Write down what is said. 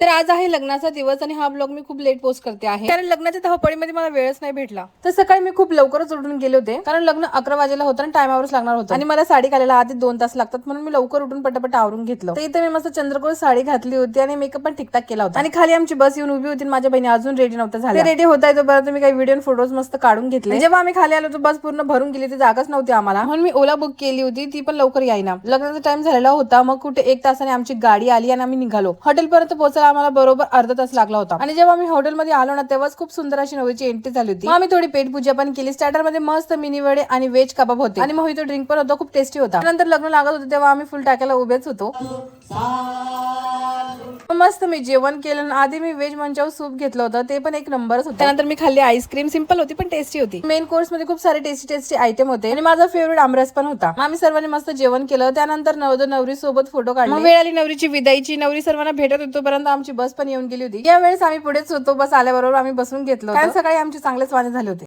तर आज आहे लग्नाचा दिवस आणि हा ब्लॉग मी खूप लेट पोस्ट करते आहे कारण लग्नाच्या धावपळीमध्ये मला वेळच नाही भेटला. तर सकाळी मी खूप लवकरच उठून गेले होते कारण लग्न 11 वाजेला होतं आणि टायमावरच लागणार होतं आणि मला साडी घालायला आधी 2 तास लागतात म्हणून मी लवकर उठून पटापट आवरून घेतलं. तर इथे मी मस्त चंद्रकोर साडी घातली होती आणि मेकअप पण ठीकठाक केला होता आणि खाली आमची बस येऊन उभी होती. माझ्या बहिणी अजून रेडी नव्हत्या झाल्या. रेडी होता तोपर्यंत मी काही व्हिडिओ आणि फोटोज मस्त काढून घेतले. जेव्हा आम्ही खाली आलो तर बस पूर्ण भरून गेली, ती जागाच नव्हती आम्हाला म्हणून मी ओला बुक केली होती, ती पण लवकर येईना. लग्नाचा टाइम झालेला होता, मग कुठे 1 तासाने आमची गाडी आली आणि आम्ही निघालो. हॉटेल पर्यंत पोहोचायला आम्हाला बरोबर अर्धा तास लागला होता आणि जेव्हा आम्ही हॉटेलमध्ये आलो ना तेव्हाच खूप सुंदर अशी नवरीची एंट्री झाली होती. आम्ही थोडी पेट पूजा पण केली. स्टार्टर मध्ये मस्त मिनी वडे आणि व्हेज कबाब होते आणि मोहितो ड्रिंक पण होता, खूप टेस्टी होता. नंतर लग्न लागत होतं तेव्हा आम्ही फुल टाकायला उभेच होतो. मस्त मी जेवण केलं. आधी मी व्हेज मंचाव सूप घेतलं होतं, ते पण एक नंबरच होतं. त्यानंतर मी खाल्ली आईस्क्रीम. सिंपल होती पण टेस्टी होती. मेन कोर्स मध्ये खूप सारे टेस्टी आयटम होते आणि माझा फेवरेट आमरस पण होता. आम्ही सर्वांनी मस्त जेवण केलं. त्यानंतर नवरी सोबत फोटो काढले. वेळ आली नवरीची विदाईची. नवरी सर्वांना भेटत होतोपर्यंत आमची बस पण येऊन गेली होती. यावेळेस आम्ही पुढेच होतो. बस आल्याबरोबर आम्ही बसून घेतलं कारण सकाळी आमचे चांगलेच वाणे झाले होते.